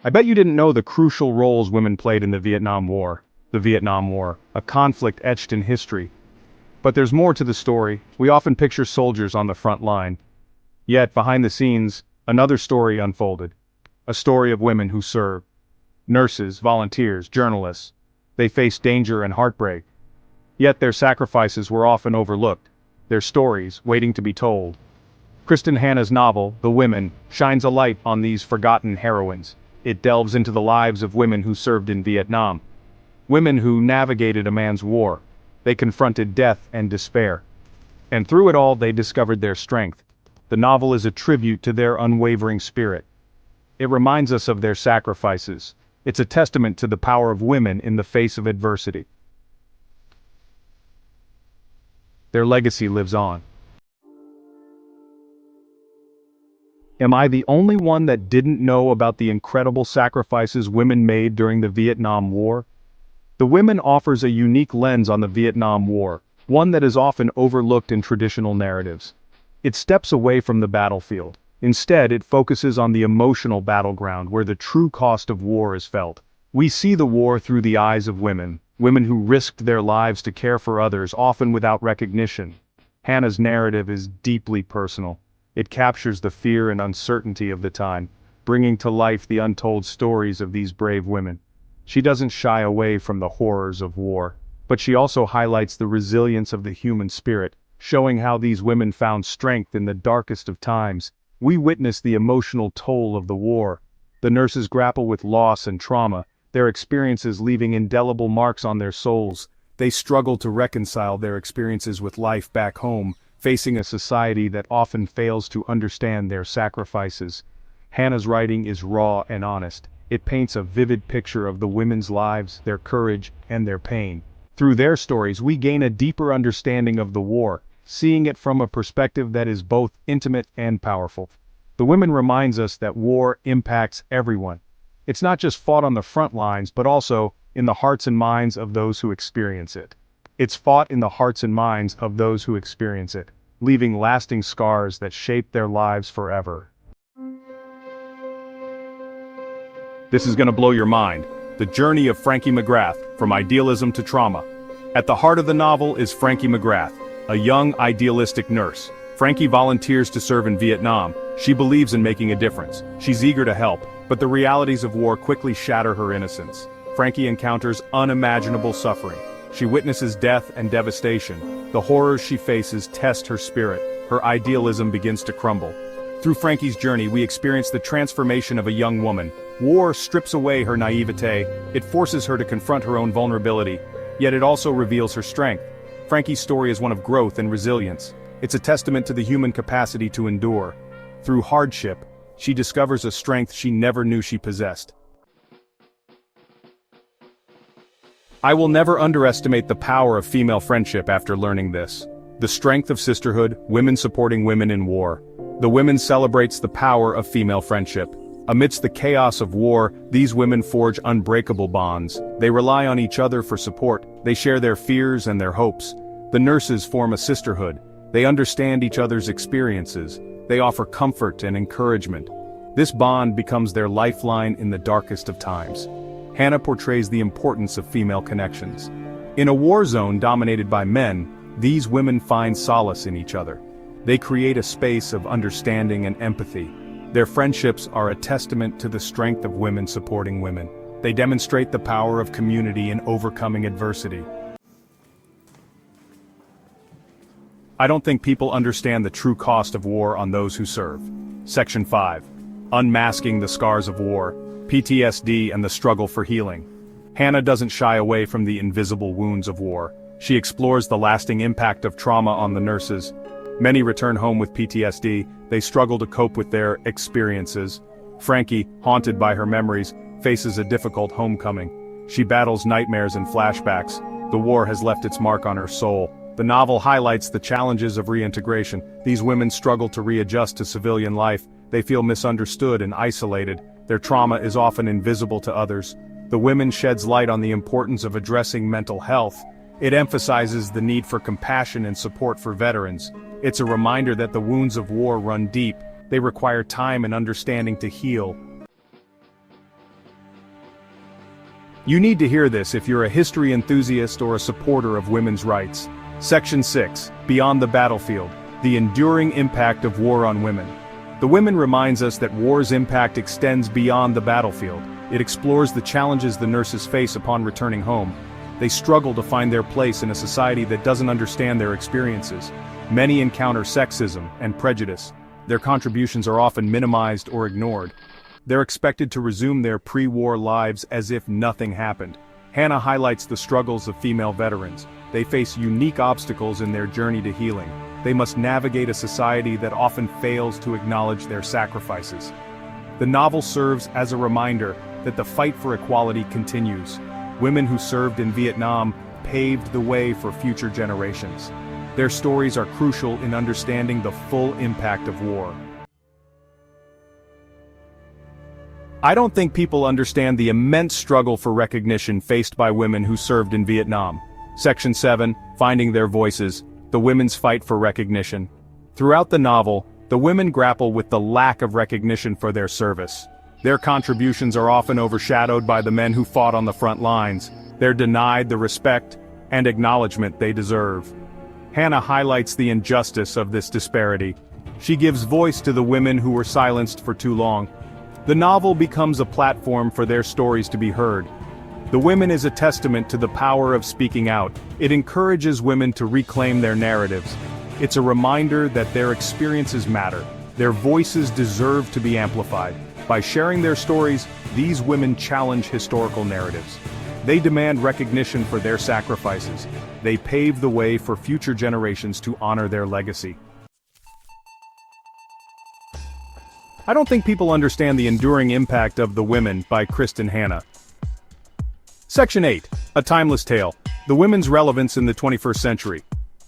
I bet you didn't know the crucial roles women played in the Vietnam War. The Vietnam War, a conflict etched in history. But there's more to the story. We often picture soldiers on the front line. Yet, behind the scenes, another story unfolded. A story of women who served. Nurses, volunteers, journalists. They faced danger and heartbreak. Yet their sacrifices were often overlooked. Their stories, waiting to be told. Kristin Hanna's novel, The Women, shines a light on these forgotten heroines. It delves into the lives of women who served in Vietnam. Women who navigated a man's war. They confronted death and despair. And through it all they discovered their strength. The novel is a tribute to their unwavering spirit. It reminds us of their sacrifices. It's a testament to the power of women in the face of adversity. Their legacy lives on. Am I the only one that didn't know about the incredible sacrifices women made during the Vietnam War? The Women offers a unique lens on the Vietnam War, one that is often overlooked in traditional narratives. It steps away from the battlefield. Instead, it focuses on the emotional battleground where the true cost of war is felt. We see the war through the eyes of women, women who risked their lives to care for others, often without recognition. Hannah's narrative is deeply personal. It captures the fear and uncertainty of the time, bringing to life the untold stories of these brave women. She doesn't shy away from the horrors of war, but she also highlights the resilience of the human spirit, showing how these women found strength in the darkest of times. We witness the emotional toll of the war. The nurses grapple with loss and trauma, their experiences leaving indelible marks on their souls. They struggle to reconcile their experiences with life back home, facing a society that often fails to understand their sacrifices. Hannah's writing is raw and honest. It paints a vivid picture of the women's lives, their courage, and their pain. Through their stories, we gain a deeper understanding of the war, seeing it from a perspective that is both intimate and powerful. The Women reminds us that war impacts everyone. It's not just fought on the front lines, but also in the hearts and minds of those who experience it. It's fought in the hearts and minds of those who experience it, leaving lasting scars that shape their lives forever. This is gonna blow your mind. The journey of Frankie McGrath, from idealism to trauma. At the heart of the novel is Frankie McGrath, a young, idealistic nurse. Frankie volunteers to serve in Vietnam. She believes in making a difference. She's eager to help, but the realities of war quickly shatter her innocence. Frankie encounters unimaginable suffering. She witnesses death and devastation. The horrors she faces test her spirit. Her idealism begins to crumble. Through Frankie's journey, we experience the transformation of a young woman. War strips away her naivete. It forces her to confront her own vulnerability, yet it also reveals her strength. Frankie's story is one of growth and resilience. It's a testament to the human capacity to endure. Through hardship, she discovers a strength she never knew she possessed. I will never underestimate the power of female friendship after learning this. The strength of sisterhood, women supporting women in war. The Women celebrates the power of female friendship. Amidst the chaos of war, these women forge unbreakable bonds. They rely on each other for support. They share their fears and their hopes. The nurses form a sisterhood. They understand each other's experiences. They offer comfort and encouragement. This bond becomes their lifeline in the darkest of times. Hannah portrays the importance of female connections. In a war zone dominated by men, these women find solace in each other. They create a space of understanding and empathy. Their friendships are a testament to the strength of women supporting women. They demonstrate the power of community in overcoming adversity. I don't think people understand the true cost of war on those who serve. Section 5. Unmasking the Scars of War, PTSD and the Struggle for Healing. Hannah doesn't shy away from the invisible wounds of war. She explores the lasting impact of trauma on the nurses. Many return home with PTSD. They struggle to cope with their experiences. Frankie, haunted by her memories, faces a difficult homecoming. She battles nightmares and flashbacks. The war has left its mark on her soul. The novel highlights the challenges of reintegration. These women struggle to readjust to civilian life. They feel misunderstood and isolated. Their trauma is often invisible to others. The Women sheds light on the importance of addressing mental health. It emphasizes the need for compassion and support for veterans. It's a reminder that the wounds of war run deep. They require time and understanding to heal. You need to hear this if you're a history enthusiast or a supporter of women's rights. Section 6, Beyond the Battlefield, the enduring impact of war on women. The Women reminds us that war's impact extends beyond the battlefield. It explores the challenges the nurses face upon returning home. They struggle to find their place in a society that doesn't understand their experiences. Many encounter sexism and prejudice. Their contributions are often minimized or ignored. They're expected to resume their pre-war lives as if nothing happened. Hannah highlights the struggles of female veterans. They face unique obstacles in their journey to healing. They must navigate a society that often fails to acknowledge their sacrifices. The novel serves as a reminder that the fight for equality continues. Women who served in Vietnam paved the way for future generations. Their stories are crucial in understanding the full impact of war. I don't think people understand the immense struggle for recognition faced by women who served in Vietnam. Section 7, Finding Their Voices, the women's fight for recognition. Throughout the novel, the women grapple with the lack of recognition for their service. Their contributions are often overshadowed by the men who fought on the front lines. They're denied the respect and acknowledgement they deserve. Hannah highlights the injustice of this disparity. She gives voice to the women who were silenced for too long. The novel becomes a platform for their stories to be heard. The Women is a testament to the power of speaking out. It encourages women to reclaim their narratives. It's a reminder that their experiences matter. Their voices deserve to be amplified. By sharing their stories, these women challenge historical narratives. They demand recognition for their sacrifices. They pave the way for future generations to honor their legacy. I don't think people understand the enduring impact of The Women by Kristin Hannah. Section 8, A Timeless Tale, the women's relevance in the 21st century.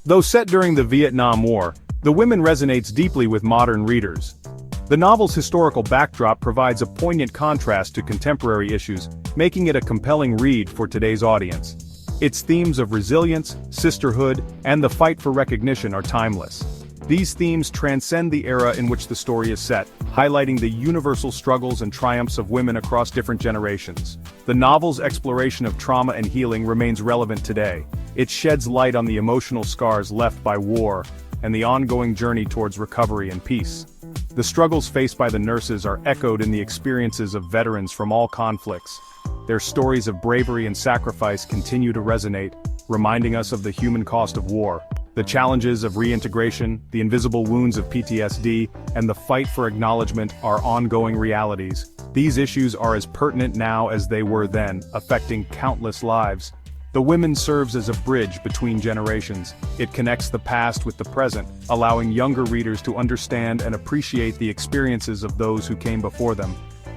Though set during the Vietnam War, The Women resonates deeply with modern readers. The novel's historical backdrop provides a poignant contrast to contemporary issues, making it a compelling read for today's audience. Its themes of resilience, sisterhood, and the fight for recognition are timeless. These themes transcend the era in which the story is set, highlighting the universal struggles and triumphs of women across different generations. The novel's exploration of trauma and healing remains relevant today. It sheds light on the emotional scars left by war and the ongoing journey towards recovery and peace. The struggles faced by the nurses are echoed in the experiences of veterans from all conflicts. Their stories of bravery and sacrifice continue to resonate, reminding us of the human cost of war. The challenges of reintegration, the invisible wounds of PTSD, and the fight for acknowledgement are ongoing realities. These issues are as pertinent now as they were then, affecting countless lives. The Women serves as a bridge between generations. It connects the past with the present, allowing younger readers to understand and appreciate the experiences of those who came before them.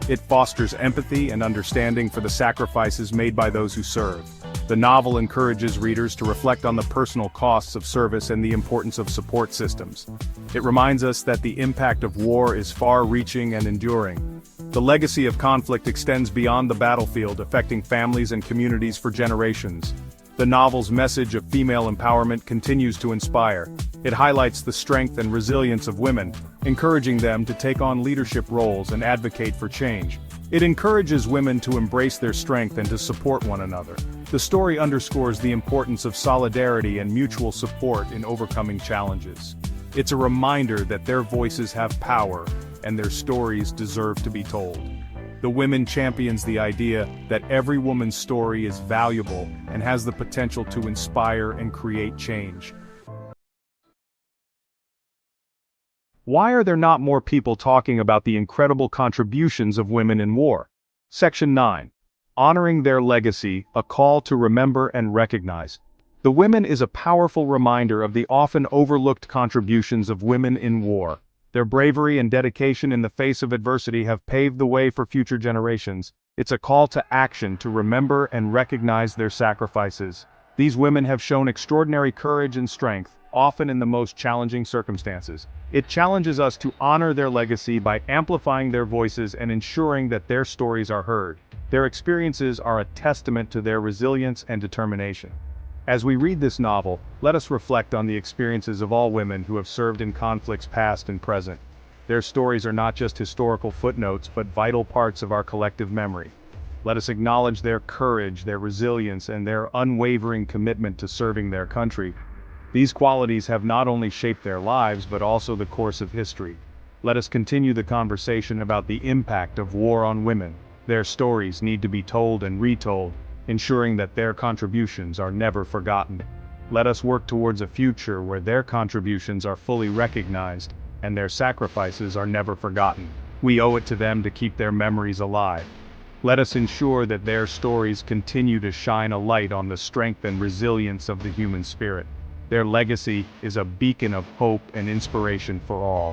It fosters empathy and understanding for the sacrifices made by those who serve. The novel encourages readers to reflect on the personal costs of service and the importance of support systems. It reminds us that the impact of war is far-reaching and enduring. The legacy of conflict extends beyond the battlefield, affecting families and communities for generations. The novel's message of female empowerment continues to inspire. It highlights the strength and resilience of women, encouraging them to take on leadership roles and advocate for change. It encourages women to embrace their strength and to support one another. The story underscores the importance of solidarity and mutual support in overcoming challenges. It's a reminder that their voices have power, and their stories deserve to be told. The Women champions the idea that every woman's story is valuable and has the potential to inspire and create change. Why are there not more people talking about the incredible contributions of women in war? Section 9. Honoring their legacy, a call to remember and recognize. The Women is a powerful reminder of the often overlooked contributions of women in war. Their bravery and dedication in the face of adversity have paved the way for future generations. It's a call to action to remember and recognize their sacrifices. These women have shown extraordinary courage and strength, often in the most challenging circumstances. It challenges us to honor their legacy by amplifying their voices and ensuring that their stories are heard. Their experiences are a testament to their resilience and determination. As we read this novel, let us reflect on the experiences of all women who have served in conflicts past and present. Their stories are not just historical footnotes but vital parts of our collective memory. Let us acknowledge their courage, their resilience, and their unwavering commitment to serving their country. These qualities have not only shaped their lives but also the course of history. Let us continue the conversation about the impact of war on women. Their stories need to be told and retold, ensuring that their contributions are never forgotten. Let us work towards a future where their contributions are fully recognized and their sacrifices are never forgotten. We owe it to them to keep their memories alive. Let us ensure that their stories continue to shine a light on the strength and resilience of the human spirit. Their legacy is a beacon of hope and inspiration for all.